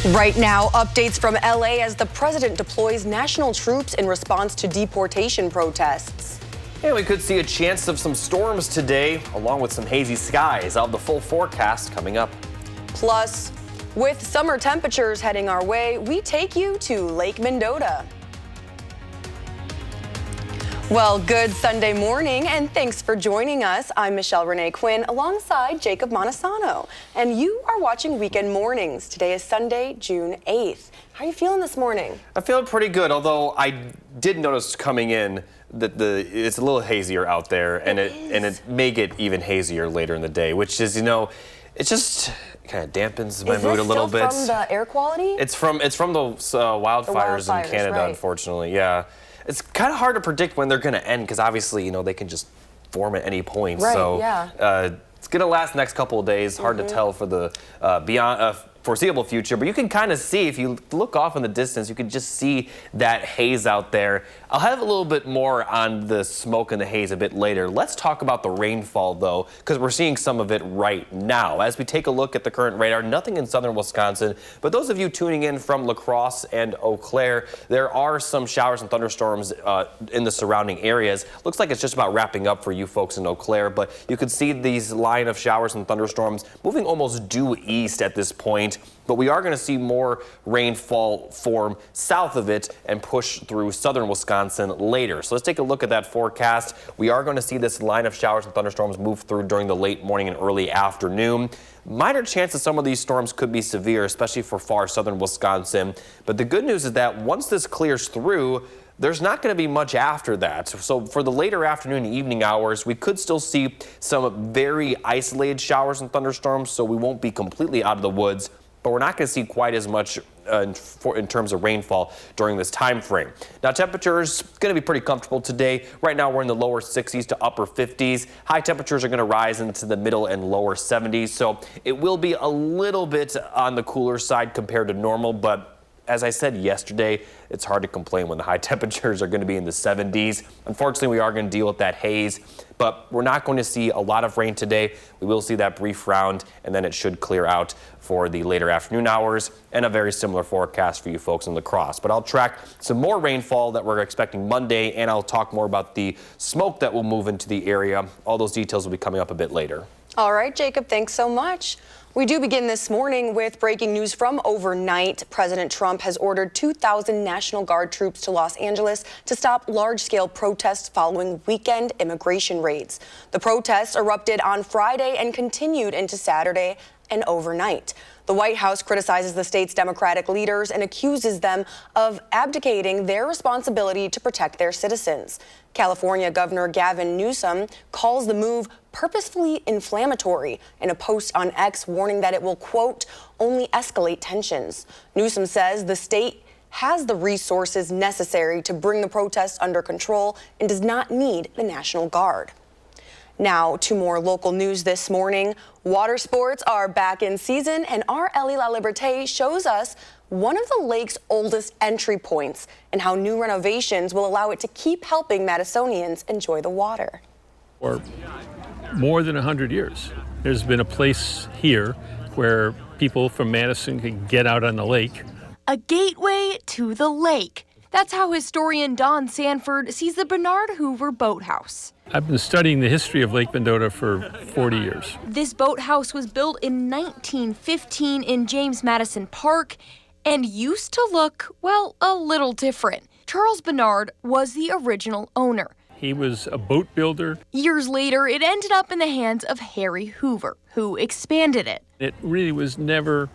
Right now, updates from LA as the president deploys national troops in response to deportation protests. And we could see a chance of some storms today, along with some hazy skies. I'll have the full forecast coming up. Plus, with summer temperatures heading our way, we take you to Lake Mendota. Well, good Sunday morning, and thanks for joining us. I'm Michelle Renee Quinn alongside Jacob Montesano, and you are watching Weekend Mornings. Today is Sunday, June 8th. How are you feeling this morning? I'm feeling pretty good, although I did notice coming in that it's a little hazier out there, and it may get even hazier later in the day, which is, it just kind of dampens my mood a little bit. Is this still from the air quality? It's from the wildfires in Canada, right. Unfortunately, yeah. It's kind of hard to predict when they're going to end because obviously, they can just form at any point. Right, so yeah. It's going to last the next couple of days. Hard to tell for the foreseeable future, but you can kind of see, if you look off in the distance, you can just see that haze out there. I'll have a little bit more on the smoke and the haze a bit later. Let's talk about the rainfall, though, because we're seeing some of it right now. As we take a look at the current radar, nothing in southern Wisconsin, but those of you tuning in from La Crosse and Eau Claire, there are some showers and thunderstorms in the surrounding areas. Looks like it's just about wrapping up for you folks in Eau Claire, but you can see these line of showers and thunderstorms moving almost due east at this point. But we are going to see more rainfall form south of it and push through southern Wisconsin later. So let's take a look at that forecast. We are going to see this line of showers and thunderstorms move through during the late morning and early afternoon. Minor chance that some of these storms could be severe, especially for far southern Wisconsin. But the good news is that once this clears through, there's not going to be much after that. So for the later afternoon and evening hours, we could still see some very isolated showers and thunderstorms, so we won't be completely out of the woods. But we're not going to see quite as much in terms of rainfall during this time frame. Now, temperatures going to be pretty comfortable today. Right now, we're in the lower 60s to upper 50s. High temperatures are going to rise into the middle and lower 70s. So it will be a little bit on the cooler side compared to normal, but as I said yesterday, it's hard to complain when the high temperatures are going to be in the 70s. Unfortunately, we are going to deal with that haze, but we're not going to see a lot of rain today. We will see that brief round, and then it should clear out for the later afternoon hours, and a very similar forecast for you folks in La Crosse. But I'll track some more rainfall that we're expecting Monday, and I'll talk more about the smoke that will move into the area. All those details will be coming up a bit later. All right, Jacob, thanks so much. We do begin this morning with breaking news from overnight. President Trump has ordered 2,000 National Guard troops to Los Angeles to stop large-scale protests following weekend immigration raids. The protests erupted on Friday and continued into Saturday and overnight. The White House criticizes the state's Democratic leaders and accuses them of abdicating their responsibility to protect their citizens. California Governor Gavin Newsom calls the move purposefully inflammatory in a post on X, warning that it will, quote, only escalate tensions. Newsom says the state has the resources necessary to bring the protests under control and does not need the National Guard. Now to more local news this morning. Water sports are back in season, and our Ellie La Liberté shows us one of the lake's oldest entry points and how new renovations will allow it to keep helping Madisonians enjoy the water. For more than 100 years, there's been a place here where people from Madison can get out on the lake. A gateway to the lake. That's how historian Don Sanford sees the Bernard Hoover Boathouse. I've been studying the history of Lake Mendota for 40 years. This boathouse was built in 1915 in James Madison Park and used to look, well, a little different. Charles Bernard was the original owner. He was a boat builder. Years later, it ended up in the hands of Harry Hoover, who expanded it. It really was never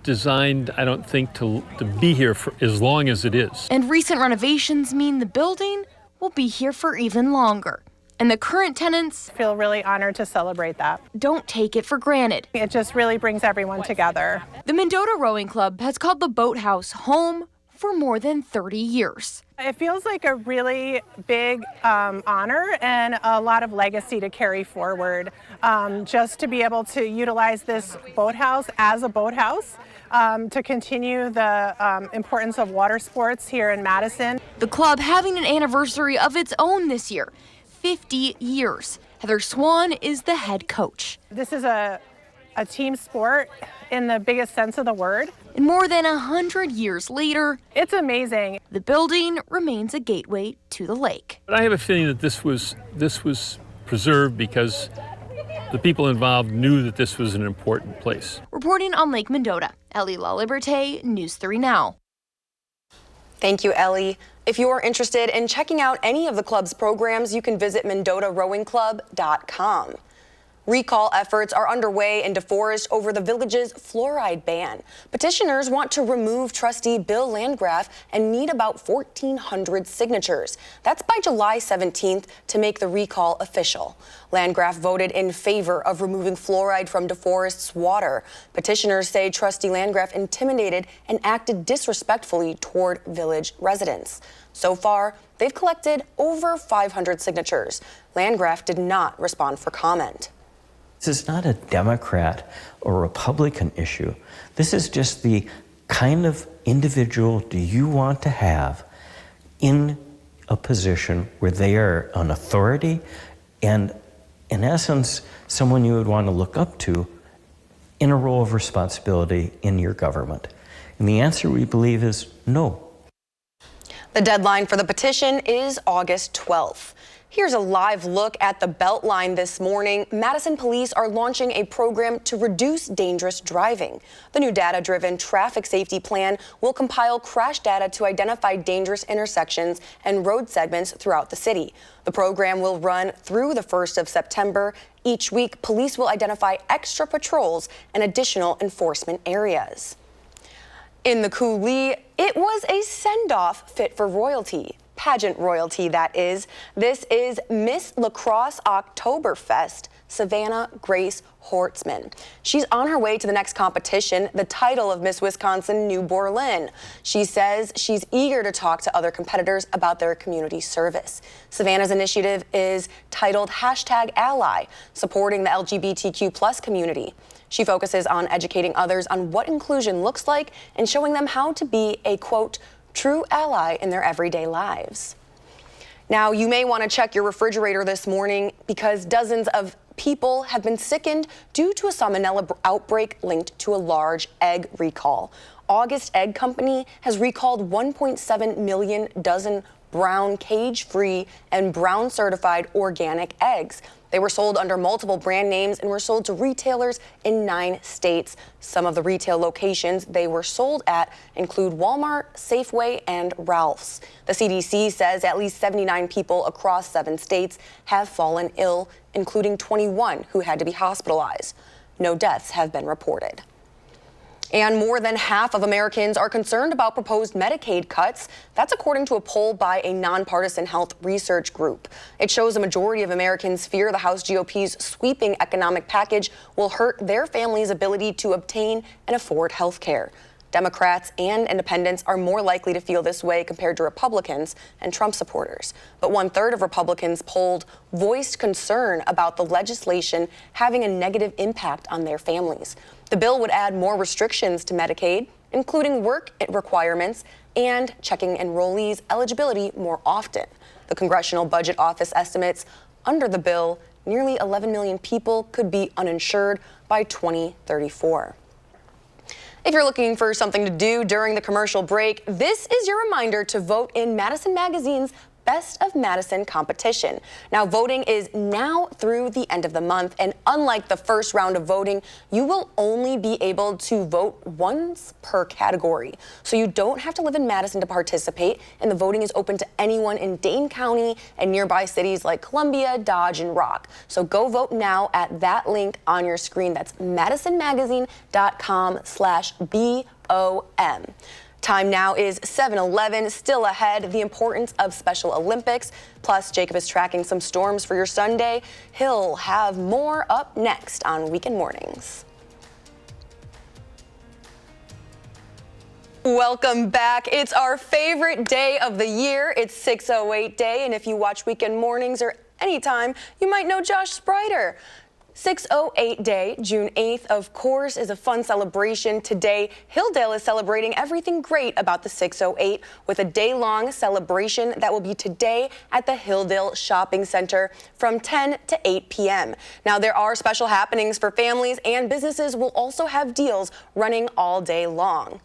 designed, I don't think, to be here for as long as it is. And recent renovations mean the building will be here for even longer. And the current tenants feel really honored to celebrate that. Don't take it for granted. It just really brings everyone together. The Mendota Rowing Club has called the boathouse home for more than 30 years. It feels like a really big honor and a lot of legacy to carry forward. Just to be able to utilize this boathouse as a boathouse to continue the importance of water sports here in Madison. The club having an anniversary of its own this year, 50 years. Heather Swan is the head coach. This is a team sport. in the biggest sense of the word. And more than 100 years later, It's amazing. the building remains a gateway to the lake. But I have a feeling that this was preserved because the people involved knew that this was an important place. Reporting on Lake Mendota, Ellie La Liberté, News 3 Now. Thank you, Ellie. If you're interested in checking out any of the club's programs, you can visit MendotaRowingClub.com. Recall efforts are underway in DeForest over the village's fluoride ban. Petitioners want to remove trustee Bill Landgraf and need about 1,400 signatures. That's by July 17th to make the recall official. Landgraf voted in favor of removing fluoride from DeForest's water. Petitioners say trustee Landgraf intimidated and acted disrespectfully toward village residents. So far, they've collected over 500 signatures. Landgraf did not respond for comment. This is not a Democrat or Republican issue. This is just the kind of individual do you want to have in a position where they are an authority and, in essence, someone you would want to look up to in a role of responsibility in your government. And the answer, we believe, is no. The deadline for the petition is August 12th. Here's a live look at the Beltline this morning. Madison police are launching a program to reduce dangerous driving. The new data-driven traffic safety plan will compile crash data to identify dangerous intersections and road segments throughout the city. The program will run through the 1st of September. Each week, police will identify extra patrols and additional enforcement areas. In the Coulee, it was a send-off fit for royalty. Pageant royalty, that is. This is Miss Lacrosse Oktoberfest, Savannah Grace Hortzman. She's on her way to the next competition, the title of Miss Wisconsin New Berlin. She says she's eager to talk to other competitors about their community service. Savannah's initiative is titled #Ally, supporting the LGBTQ+ community. She focuses on educating others on what inclusion looks like and showing them how to be a, quote, true ally in their everyday lives. Now, you may want to check your refrigerator this morning because dozens of people have been sickened due to a salmonella outbreak linked to a large egg recall. August Egg Company has recalled 1.7 million dozen brown, cage-free, and brown certified organic eggs. They were sold under multiple brand names and were sold to retailers in 9 states. Some of the retail locations they were sold at include Walmart, Safeway, and Ralph's. The CDC says at least 79 people across 7 states have fallen ill, including 21 who had to be hospitalized. No deaths have been reported. And more than half of Americans are concerned about proposed Medicaid cuts. That's according to a poll by a nonpartisan health research group. It shows a majority of Americans fear the House GOP's sweeping economic package will hurt their families' ability to obtain and afford health care. Democrats and independents are more likely to feel this way compared to Republicans and Trump supporters. But 1/3 of Republicans polled voiced concern about the legislation having a negative impact on their families. The bill would add more restrictions to Medicaid, including work requirements and checking enrollees' eligibility more often. The Congressional Budget Office estimates under the bill, nearly 11 million people could be uninsured by 2034. If you're looking for something to do during the commercial break, this is your reminder to vote in Madison Magazine's Best of Madison competition. Now, voting is now through the end of the month, and unlike the first round of voting, you will only be able to vote once per category. So you don't have to live in Madison to participate, and the voting is open to anyone in Dane County and nearby cities like Columbia, Dodge, and Rock. So go vote now at that link on your screen. That's madisonmagazine.com/BOM. Time now is 7:11, still ahead, the importance of Special Olympics. Plus, Jacob is tracking some storms for your Sunday. He'll have more up next on Weekend Mornings. Welcome back. It's our favorite day of the year. It's 6:08 day, and if you watch Weekend Mornings or anytime, you might know Josh Sprider. 608 Day, June 8th, of course, is a fun celebration. Today, Hilldale is celebrating everything great about the 608 with a day-long celebration that will be today at the Hilldale Shopping Center from 10 to 8 p.m. Now, there are special happenings for families, and businesses will also have deals running all day long.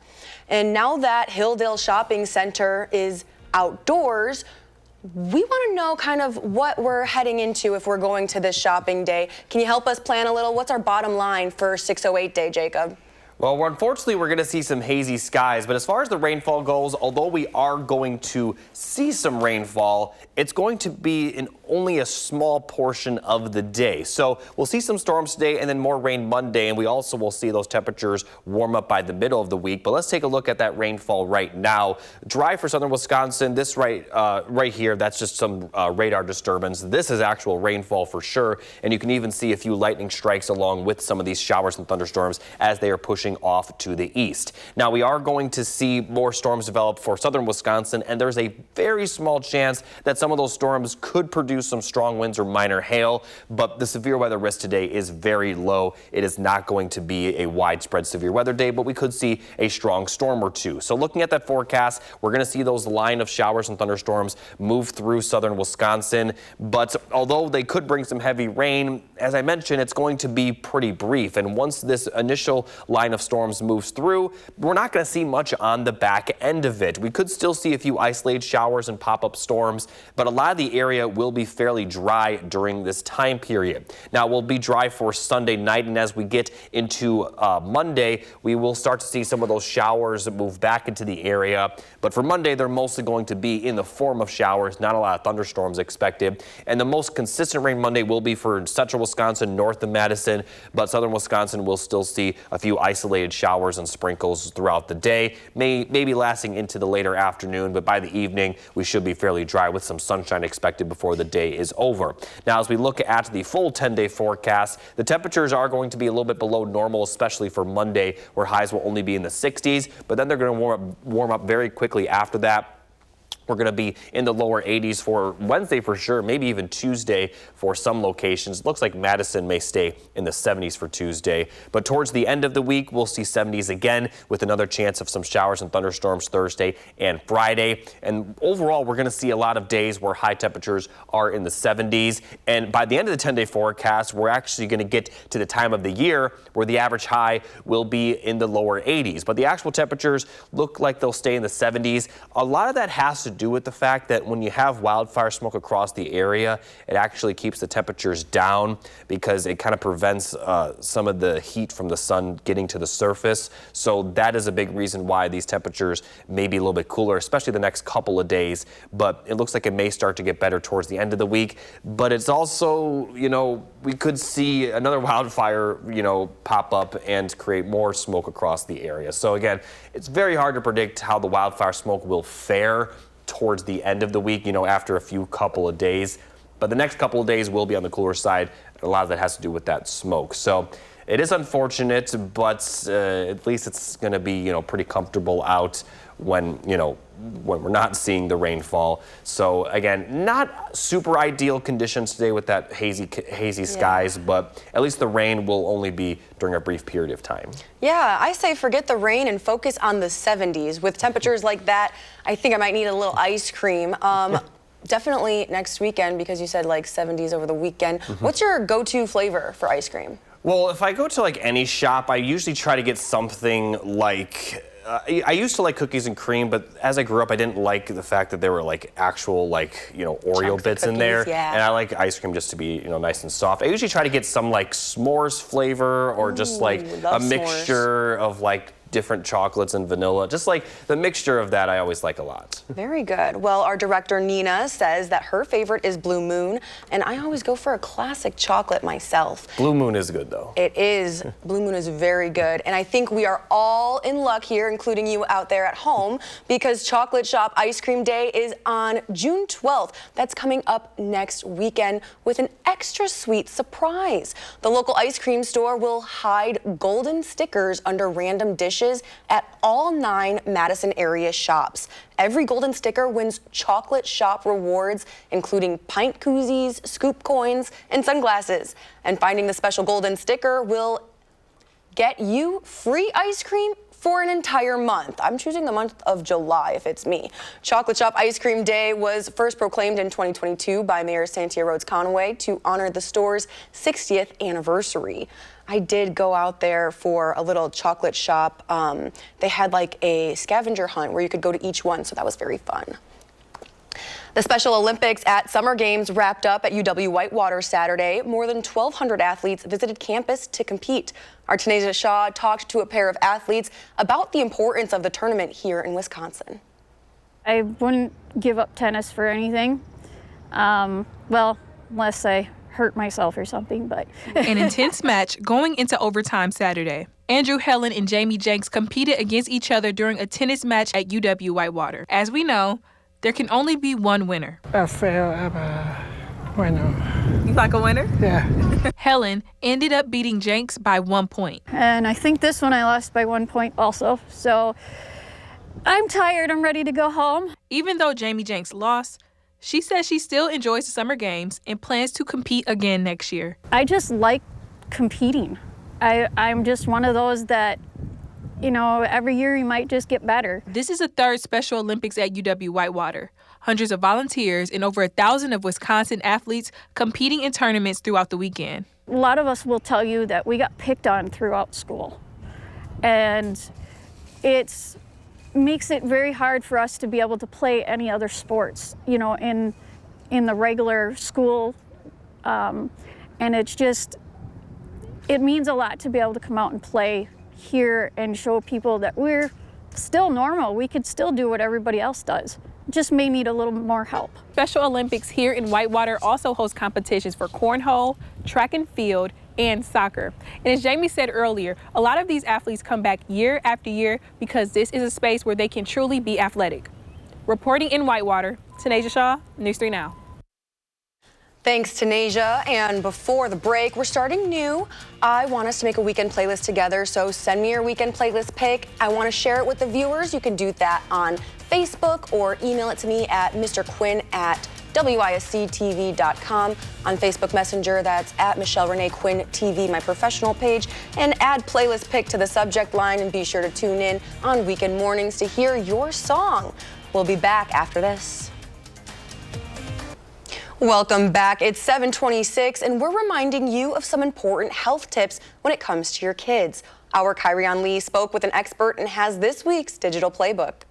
And now that Hilldale Shopping Center is outdoors, we want to know kind of what we're heading into if we're going to this shopping day. Can you help us plan a little? What's our bottom line for 608 Day, Jacob? Well, unfortunately, we're going to see some hazy skies, but as far as the rainfall goes, although we are going to see some rainfall, it's going to be in only a small portion of the day. So we'll see some storms today and then more rain Monday, and we also will see those temperatures warm up by the middle of the week. But let's take a look at that rainfall right now. Dry for southern Wisconsin. This right here, that's just some radar disturbance. This is actual rainfall for sure, and you can even see a few lightning strikes along with some of these showers and thunderstorms as they are pushing off to the east. Now, we are going to see more storms develop for southern Wisconsin, and there's a very small chance that some of those storms could produce some strong winds or minor hail, but the severe weather risk today is very low. It is not going to be a widespread severe weather day, but we could see a strong storm or two. So looking at that forecast, we're going to see those line of showers and thunderstorms move through southern Wisconsin, but although they could bring some heavy rain, as I mentioned, it's going to be pretty brief, and once this initial line of storms moves through, we're not going to see much on the back end of it. We could still see a few isolated showers and pop-up storms, but a lot of the area will be fairly dry during this time period. Now, we'll be dry for Sunday night, and as we get into Monday, we will start to see some of those showers move back into the area. But for Monday, they're mostly going to be in the form of showers, not a lot of thunderstorms expected. And the most consistent rain Monday will be for central Wisconsin, north of Madison, but southern Wisconsin will still see a few isolated showers and sprinkles throughout the day, maybe lasting into the later afternoon, but by the evening, we should be fairly dry with some sunshine expected before the day is over. Now, as we look at the full 10-day forecast, the temperatures are going to be a little bit below normal, especially for Monday, where highs will only be in the 60s, but then they're going to warm up very quickly after that. We're going to be in the lower 80s for Wednesday for sure, maybe even Tuesday for some locations. Looks like Madison may stay in the 70s for Tuesday. But towards the end of the week, we'll see 70s again with another chance of some showers and thunderstorms Thursday and Friday. And overall, we're going to see a lot of days where high temperatures are in the 70s. And by the end of the 10-day forecast, we're actually going to get to the time of the year where the average high will be in the lower 80s. But the actual temperatures look like they'll stay in the 70s. A lot of that has to do with the fact that when you have wildfire smoke across the area, it actually keeps the temperatures down because it kind of prevents some of the heat from the sun getting to the surface. So that is a big reason why these temperatures may be a little bit cooler, especially the next couple of days. But it looks like it may start to get better towards the end of the week. But it's also, we could see another wildfire, pop up and create more smoke across the area. So again, it's very hard to predict how the wildfire smoke will fare towards the end of the week, after a few couple of days. But the next couple of days will be on the cooler side. A lot of that has to do with that smoke. So it is unfortunate, but at least it's going to be, pretty comfortable out when we're not seeing the rainfall. So again, not super ideal conditions today with that hazy skies, but at least the rain will only be during a brief period of time. Yeah, I say forget the rain and focus on the 70s. With temperatures like that, I think I might need a little ice cream. Definitely next weekend, because you said like 70s over the weekend. What's your go-to flavor for ice cream? Well, if I go to like any shop, I usually try to get something like I used to like cookies and cream, but as I grew up, I didn't like the fact that there were like actual Oreo chunks bits of in there. cookies, yeah. And I like ice cream just to be nice and soft. I usually try to get some like s'mores flavor or just like a mixture of like different chocolates and vanilla. Just like the mixture of that I always like a lot. Very good. Well, our director Nina says that her favorite is Blue Moon, and I always go for a classic chocolate myself. Blue Moon is good though. It is. Blue Moon is very good. And I think we are all in luck here, including you out there at home, because Chocolate Shop Ice Cream Day is on June 12th. That's coming up next weekend with an extra sweet surprise. The local ice cream store will hide golden stickers under random dishes dishes at all 9 Madison area shops. Every golden sticker wins chocolate shop rewards, including pint koozies, scoop coins, and sunglasses. And finding the special golden sticker will get you free ice cream for an entire month. I'm choosing the month of July if it's me. Chocolate Shop Ice Cream Day was first proclaimed in 2022 by Mayor Santia Rhodes Conaway to honor the store's 60th anniversary. I did go out there for a little chocolate shop. They had like a scavenger hunt where you could go to each one, so that was very fun. The Special Olympics at Summer Games wrapped up at UW-Whitewater Saturday. More than 1,200 athletes visited campus to compete. Our Tanisha Shaw talked to a pair of athletes about the importance of the tournament here in Wisconsin. I wouldn't give up tennis for anything. Well, unless I hurt myself or something, but. An intense match going into overtime Saturday. Andrew Helen and Jamie Jenks competed against each other during a tennis match at UW-Whitewater. As we know, there can only be one winner. I fail, I'm a winner. You like a winner? Yeah. Helen ended up beating Jenks by 1 point. And I think this one I lost by 1 point also. So I'm tired, I'm ready to go home. Even though Jamie Jenks lost, she says she still enjoys the summer games and plans to compete again next year. I just like competing. I'm just one of those that, you know, every year you might just get better. This is the third Special Olympics at UW-Whitewater. Hundreds of volunteers and over 1,000 of Wisconsin athletes competing in tournaments throughout the weekend. A lot of us will tell you that we got picked on throughout school. And it makes it very hard for us to be able to play any other sports, you know, in the regular school. And it's just, it means a lot to be able to come out and play here and show people that we're still normal. We could still do what everybody else does. Just may need a little more help. Special Olympics here in Whitewater also host competitions for cornhole, track and field, and soccer. And as Jamie said earlier, a lot of these athletes come back year after year because this is a space where they can truly be athletic. Reporting in Whitewater, Tanisha Shaw, News 3 Now. Thanks, Tanisha. And before the break, we're starting new. I want us to make a weekend playlist together, so send me your weekend playlist pick. I want to share it with the viewers. You can do that on Facebook or email it to me at mrquinn@WISC-TV.com. On Facebook Messenger, that's at Michelle Renee Quinn TV, my professional page. And add playlist pick to the subject line and be sure to tune in on weekend mornings to hear your song. We'll be back after this. Welcome back. It's 7:26 and we're reminding you of some important health tips when it comes to your kids. Our Kyrian Lee spoke with an expert and has this week's digital playbook.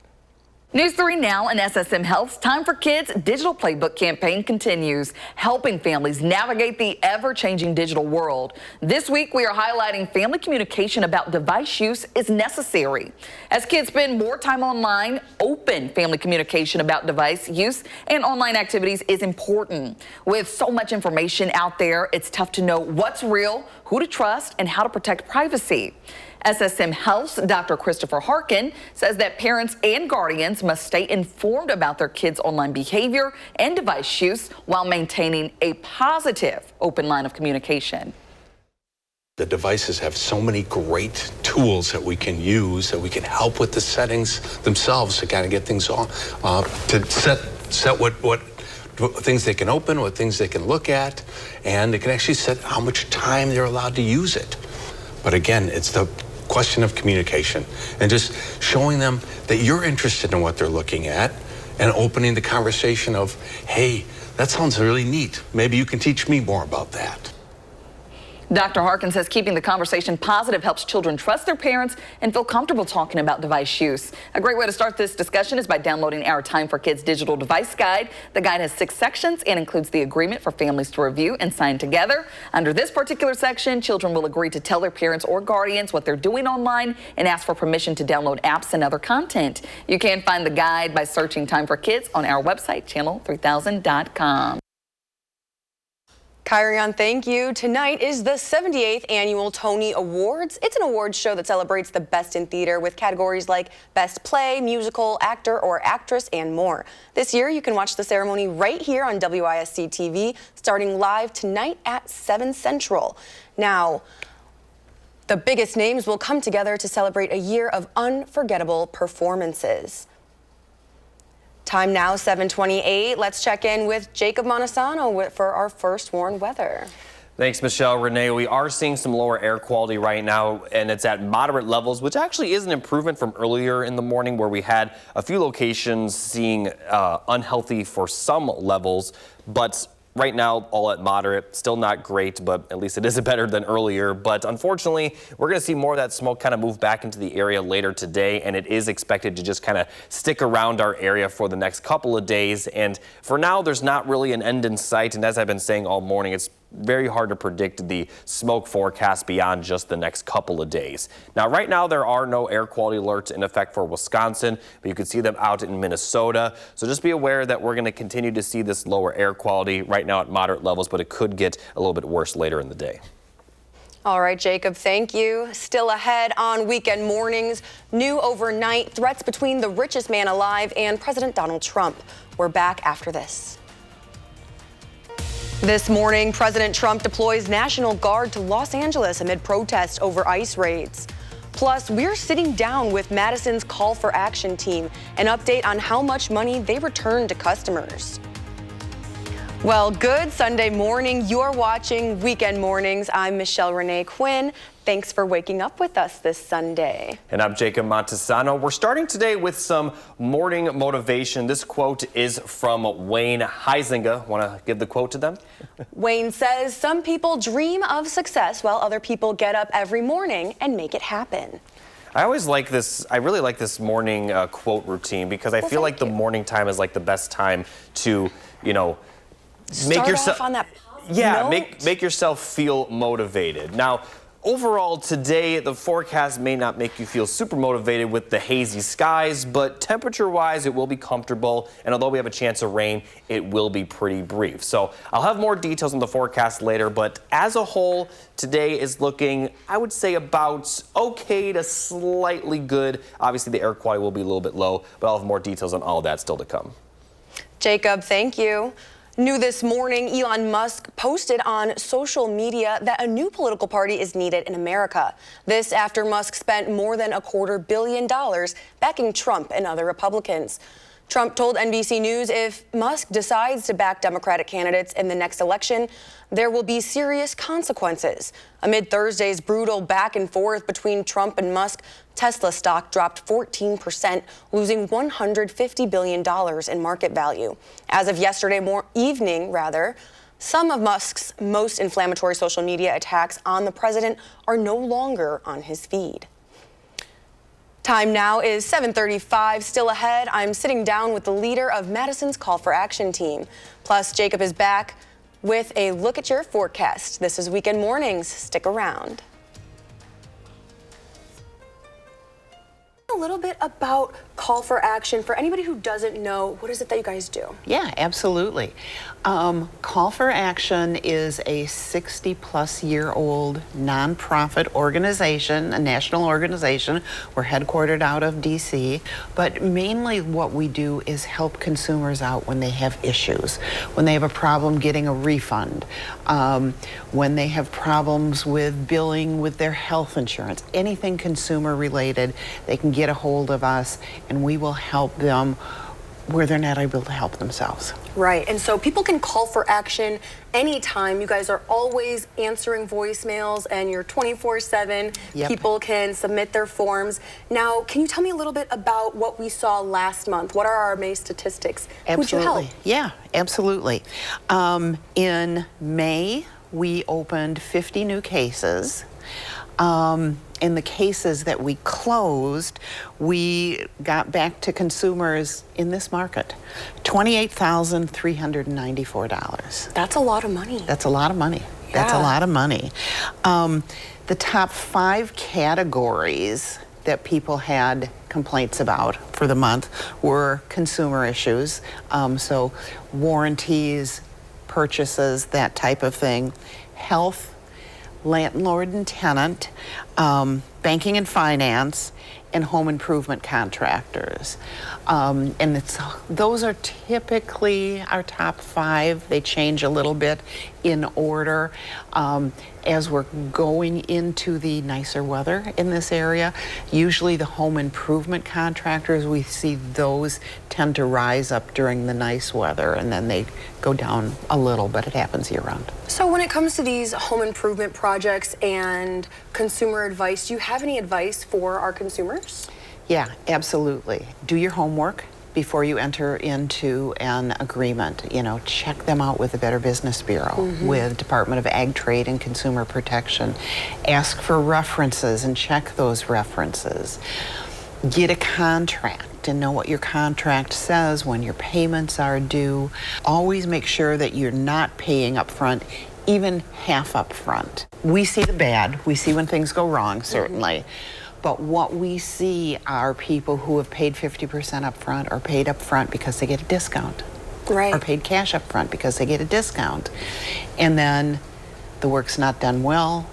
News 3 Now and SSM Health's Time for Kids digital playbook campaign continues, helping families navigate the ever-changing digital world. This week, we are highlighting family communication about device use is necessary. As kids spend more time online, open family communication about device use and online activities is important. With so much information out there, it's tough to know what's real, who to trust, and how to protect privacy. SSM Health's Dr. Christopher Harkin says that parents and guardians must stay informed about their kids' online behavior and device use while maintaining a positive open line of communication. The devices have so many great tools that we can use, that we can help with the settings themselves to kind of get things on, to set what things they can open, what things they can look at, and they can actually set how much time they're allowed to use it. But again, it's the question of communication and just showing them that you're interested in what they're looking at and opening the conversation of, hey, that sounds really neat. Maybe you can teach me more about that. Dr. Harkin says keeping the conversation positive helps children trust their parents and feel comfortable talking about device use. A great way to start this discussion is by downloading our Time for Kids digital device guide. The guide has 6 sections and includes the agreement for families to review and sign together. Under this particular section, children will agree to tell their parents or guardians what they're doing online and ask for permission to download apps and other content. You can find the guide by searching Time for Kids on our website, channel3000.com. Kyrian, thank you. Tonight is the 78th Annual Tony Awards. It's an awards show that celebrates the best in theater with categories like Best Play, Musical, Actor or Actress, and more. This year, you can watch the ceremony right here on WISC-TV, starting live tonight at 7 Central. Now, The biggest names will come together to celebrate a year of unforgettable performances. Time now, 7:28. Let's check in with Jacob Montesano for our first warned weather. Thanks, Michelle. Renee, we are seeing some lower air quality right now, and it's at moderate levels, which actually is an improvement from earlier in the morning where we had a few locations seeing unhealthy for some levels, but right now, all at moderate, still not great, but at least it is better than earlier. But unfortunately, we're going to see more of that smoke kind of move back into the area later today, and it is expected to just kind of stick around our area for the next couple of days. And for now, there's not really an end in sight. And as I've been saying all morning, it's very hard to predict the smoke forecast beyond just the next couple of days. Now, right now, there are no air quality alerts in effect for Wisconsin, but you can see them out in Minnesota. So just be aware that we're going to continue to see this lower air quality right now at moderate levels, but it could get a little bit worse later in the day. All right, Jacob, thank you. Still ahead on weekend mornings, new overnight threats between the richest man alive and President Donald Trump. We're back after this. This morning, President Trump deploys National Guard to Los Angeles amid protests over ICE raids. Plus, we're sitting down with Madison's Call for Action team, an update on how much money they return to customers. Well, good Sunday morning. You're watching Weekend Mornings. I'm Michelle Renee Quinn. Thanks for waking up with us this Sunday. And I'm Jacob Montesano. We're starting today with some morning motivation. This quote is from Wayne Huizinga. Want to give the quote to them? Wayne says, "Some people dream of success while other people get up every morning and make it happen." I always like this. I really like this morning quote routine because I feel like the morning time is like the best time to, Start off on that note. make yourself feel motivated. Now, overall today, the forecast may not make you feel super motivated with the hazy skies, but temperature-wise, it will be comfortable. And although we have a chance of rain, it will be pretty brief. So I'll have more details on the forecast later, but as a whole, today is looking, I would say, about okay to slightly good. Obviously, the air quality will be a little bit low, but I'll have more details on all of that still to come. Jacob, thank you. New this morning, Elon Musk posted on social media that a new political party is needed in America. This after Musk spent more than $250 million backing Trump and other Republicans. Trump told NBC News if Musk decides to back Democratic candidates in the next election, there will be serious consequences. Amid Thursday's brutal back and forth between Trump and Musk, Tesla stock dropped 14%, losing $150 billion in market value. As of yesterday evening, some of Musk's most inflammatory social media attacks on the president are no longer on his feed. Time now is 7:35. Still ahead, I'm sitting down with the leader of Madison's Call for Action team. Plus, Jacob is back with a look at your forecast. This is Weekend Mornings. Stick around. A little bit about Call for Action. For anybody who doesn't know, what is it that you guys do? Yeah, absolutely. Call for Action is a 60-plus-year-old nonprofit organization, a national organization. We're headquartered out of D.C., but mainly what we do is help consumers out when they have issues, when they have a problem getting a refund, when they have problems with billing with their health insurance, anything consumer-related, they can get a hold of us, and we will help them where they're not able to help themselves. Right, and so people can call for action anytime. You guys are always answering voicemails and you're 24/7. Yep. People can submit their forms. Now, can you tell me a little bit about what we saw last month? What are our May statistics? Absolutely. Who'd you help? Yeah, absolutely. In May, we opened 50 new cases. In the cases that we closed, we got back to consumers in this market $28,394. That's a lot of money. That's a lot of money. That's a lot of money. The top 5 categories that people had complaints about for the month were consumer issues, so warranties, purchases, that type of thing, health, landlord and tenant, banking and finance, and home improvement contractors. And those are typically our top 5. They change a little bit in order. As we're going into the nicer weather in this area, usually the home improvement contractors, we see those tend to rise up during the nice weather, and then they go down a little, but it happens year round. So when it comes to these home improvement projects and consumer advice, do you have any advice for our consumers? Yeah, absolutely. Do your homework before you enter into an agreement. You know, check them out with the Better Business Bureau, with Department of Ag Trade and Consumer Protection. Ask for references and check those references. Get a contract and know what your contract says when your payments are due. Always make sure that you're not paying up front, even half up front. We see the bad, we see when things go wrong, certainly. But what we see are people who have paid 50% up front or paid up front because they get a discount. Right. Or paid cash up front because they get a discount. And then the work's not done well,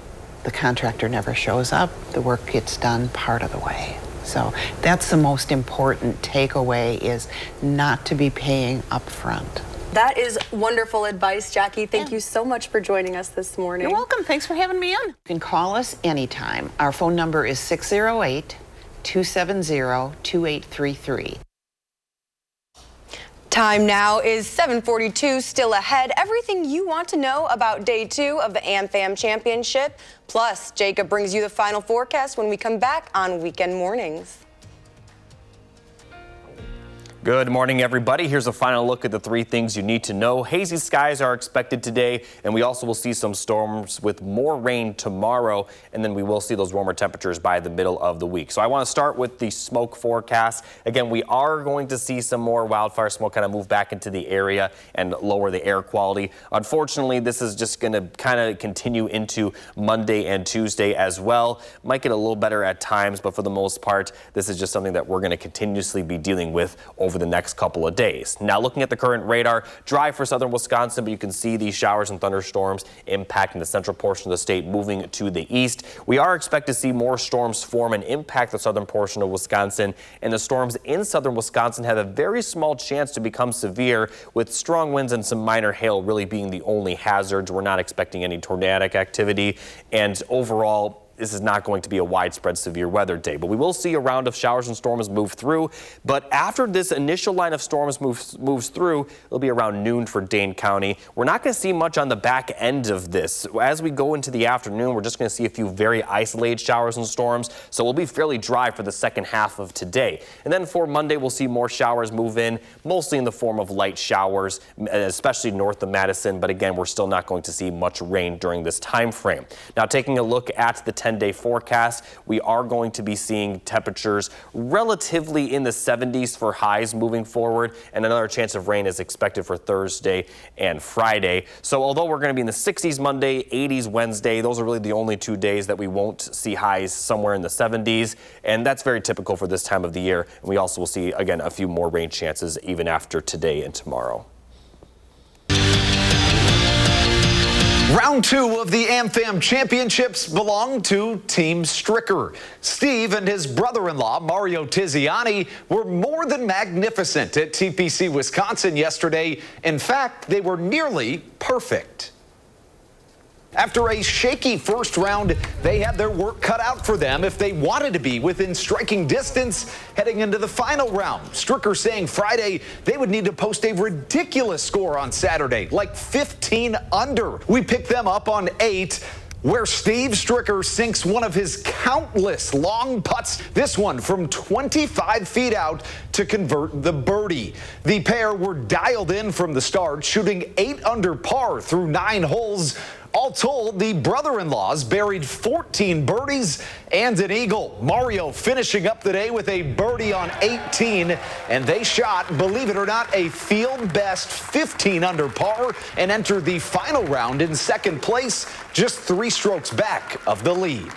the contractor never shows up, the work gets done part of the way. So that's the most important takeaway, is not to be paying up front. That is wonderful advice, Jackie. Thank you so much for joining us this morning. You're welcome. Thanks for having me on. You can call us anytime. Our phone number is 608-270-2833. Time now is 7:42, still ahead. Everything you want to know about day 2 of the AmFam Championship. Plus, Jacob brings you the final forecast when we come back on Weekend Mornings. Good morning, everybody. Here's a final look at the 3 things you need to know. Hazy skies are expected today, and we also will see some storms with more rain tomorrow, and then we will see those warmer temperatures by the middle of the week. So I want to start with the smoke forecast. Again, we are going to see some more wildfire smoke kind of move back into the area and lower the air quality. Unfortunately, this is just going to kind of continue into Monday and Tuesday as well. Might get a little better at times, but for the most part, this is just something that we're going to continuously be dealing with over the next couple of days. Now, looking at the current radar, dry for southern Wisconsin, but you can see these showers and thunderstorms impacting the central portion of the state, moving to the east. We are expected to see more storms form and impact the southern portion of Wisconsin, and the storms in southern Wisconsin have a very small chance to become severe, with strong winds and some minor hail really being the only hazards. We're not expecting any tornadic activity, and overall, this is not going to be a widespread severe weather day, but we will see a round of showers and storms move through. But after this initial line of storms moves through, it'll be around noon for Dane County. We're not going to see much on the back end of this. As we go into the afternoon, we're just going to see a few very isolated showers and storms, so we'll be fairly dry for the second half of today. And then for Monday, we'll see more showers move in, mostly in the form of light showers, especially north of Madison. But again, we're still not going to see much rain during this time frame. Now, taking a look at the 10-day forecast, we are going to be seeing temperatures relatively in the 70s for highs moving forward, and another chance of rain is expected for Thursday and Friday. So although we're going to be in the 60s Monday, 80s Wednesday, those are really the only 2 days that we won't see highs somewhere in the 70s, and that's very typical for this time of the year. And we also will see, again, a few more rain chances even after today and tomorrow. Round 2 of the AmFam Championships belong to Team Stricker. Steve and his brother-in-law, Mario Tiziani, were more than magnificent at TPC Wisconsin yesterday. In fact, they were nearly perfect. After a shaky first round, they had their work cut out for them if they wanted to be within striking distance heading into the final round. Stricker saying Friday they would need to post a ridiculous score on Saturday, like 15 under. We picked them up on 8, where Steve Stricker sinks one of his countless long putts, this one from 25 feet out, to convert the birdie. The pair were dialed in from the start, shooting 8 under par through 9 holes. All told, the brother-in-laws buried 14 birdies and an eagle. Mario finishing up the day with a birdie on 18, and they shot, believe it or not, a field best 15 under par and entered the final round in second place, just 3 strokes back of the lead.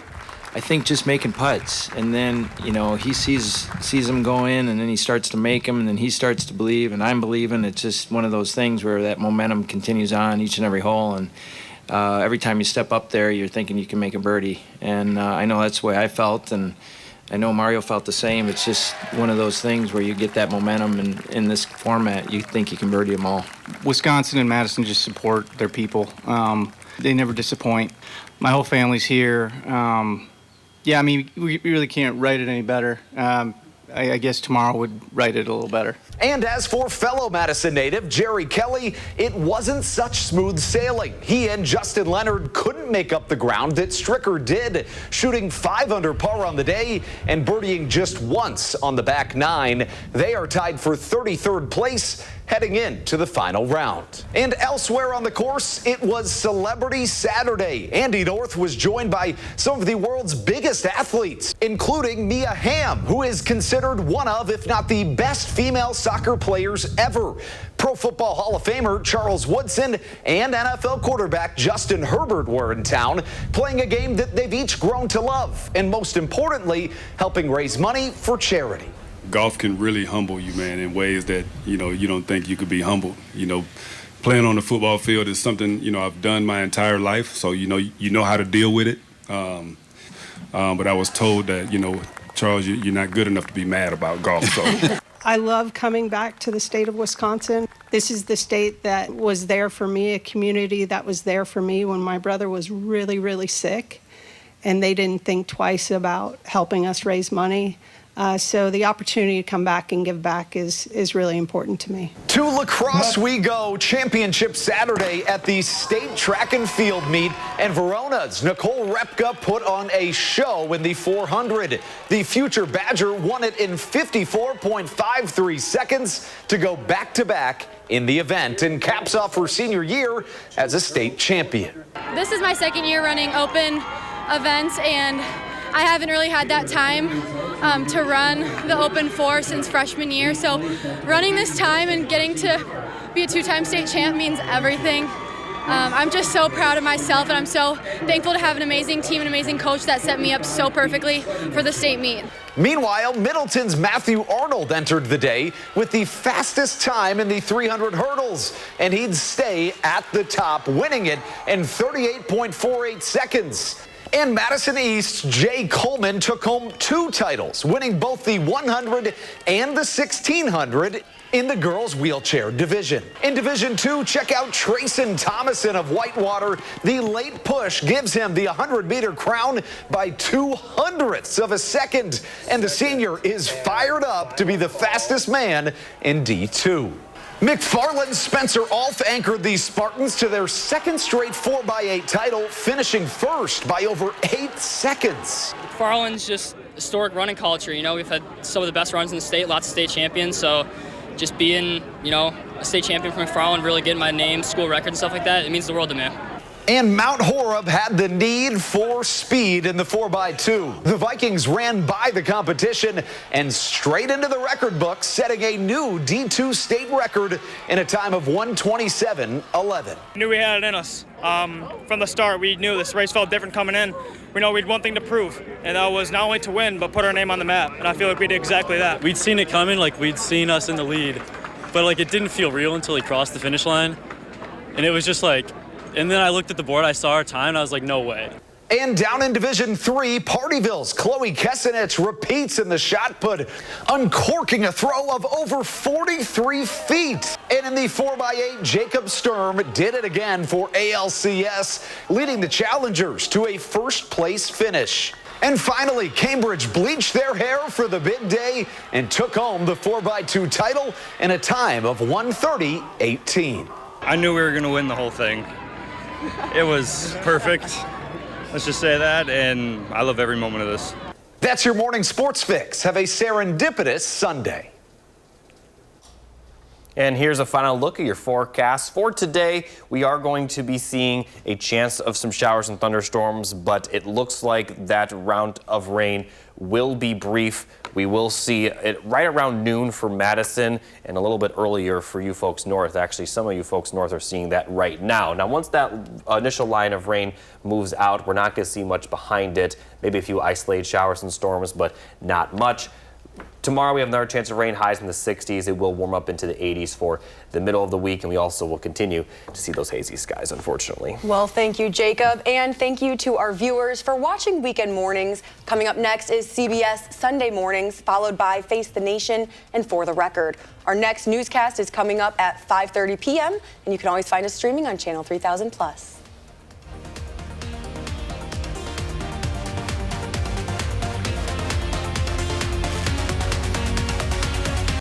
I think just making putts, and then, you know, he sees them go in, and then he starts to make them, and then he starts to believe, and I'm believing. It's just one of those things where that momentum continues on each and every hole, and every time you step up there, you're thinking you can make a birdie. And I know that's the way I felt, and I know Mario felt the same. It's just one of those things where you get that momentum, and in this format, you think you can birdie them all. Wisconsin and Madison just support their people. They never disappoint. My whole family's here. Yeah, I mean, we really can't write it any better. I guess tomorrow would write it a little better. And as for fellow Madison native Jerry Kelly, it wasn't such smooth sailing. He and Justin Leonard couldn't make up the ground that Stricker did, shooting 5 under par on the day and birdieing just once on the back 9. They are tied for 33rd place heading into the final round. And elsewhere on the course, it was Celebrity Saturday. Andy North was joined by some of the world's biggest athletes, including Mia Hamm, who is considered one of, if not the best female soccer players ever. Pro Football Hall of Famer Charles Woodson and NFL quarterback Justin Herbert were in town, playing a game that they've each grown to love, and most importantly, helping raise money for charity. Golf can really humble you, man, in ways that, you don't think you could be humbled. Playing on the football field is something, I've done my entire life, so you know how to deal with it. But I was told that, Charles, you're not good enough to be mad about golf. So I love coming back to the state of Wisconsin. This is the state that was there for me, a community that was there for me when my brother was really, really sick, and they didn't think twice about helping us raise money. So the opportunity to come back and give back is really important to me. To lacrosse we go. Championship Saturday at the state track and field meet, and Verona's Nicole Repka put on a show in the 400. The future Badger won it in 54.53 seconds to go back-to-back in the event, and caps off her senior year as a state champion. This is my second year running open events, and I haven't really had that time to run the Open 4 since freshman year. So running this time and getting to be a 2-time state champ means everything. I'm just so proud of myself, and I'm so thankful to have an amazing team and amazing coach that set me up so perfectly for the state meet. Meanwhile, Middleton's Matthew Arnold entered the day with the fastest time in the 300 hurdles, and he'd stay at the top, winning it in 38.48 seconds. And Madison East's Jay Coleman took home 2 titles, winning both the 100 and the 1600 in the girls' wheelchair division. In Division 2, check out Trayson Thomason of Whitewater. The late push gives him the 100-meter crown by 0.02 of a second, and the senior is fired up to be the fastest man in D2. McFarland's Spencer Alf anchored the Spartans to their second straight 4x8 title, finishing first by over 8 seconds. McFarland's just historic running culture. We've had some of the best runs in the state, lots of state champions. So just being, a state champion for McFarland, really getting my name, school record and stuff like that, it means the world to me. And Mount Horeb had the need for speed in the 4x2. The Vikings ran by the competition and straight into the record book, setting a new D2 state record in a time of 1:27.11. We knew we had it in us. From the start, we knew this race felt different coming in. We know we had one thing to prove, and that was not only to win, but put our name on the map. And I feel like we did exactly that. We'd seen it coming, we'd seen us in the lead, but it didn't feel real until he crossed the finish line. And it was just and then I looked at the board, I saw our time, and I was like, no way. And down in Division 3, Partyville's Chloe Kesenich repeats in the shot put, uncorking a throw of over 43 feet. And in the 4x8, Jacob Sturm did it again for ALCS, leading the challengers to a first-place finish. And finally, Cambridge bleached their hair for the big day and took home the 4x2 title in a time of 1:30.18. I knew we were going to win the whole thing. It was perfect. Let's just say that, and I love every moment of this. That's your morning sports fix. Have a serendipitous Sunday. And here's a final look at your forecast for today. We are going to be seeing a chance of some showers and thunderstorms, but it looks like that round of rain will be brief. We will see it right around noon for Madison and a little bit earlier for you folks north. Actually, some of you folks north are seeing that right now. Now, once that initial line of rain moves out, we're not going to see much behind it. Maybe a few isolated showers and storms, but not much. Tomorrow we have another chance of rain, highs in the 60s. It will warm up into the 80s for the middle of the week, and we also will continue to see those hazy skies, unfortunately. Well, thank you, Jacob, and thank you to our viewers for watching Weekend Mornings. Coming up next is CBS Sunday Mornings, followed by Face the Nation and For the Record. Our next newscast is coming up at 5:30 p.m., and you can always find us streaming on Channel 3000+.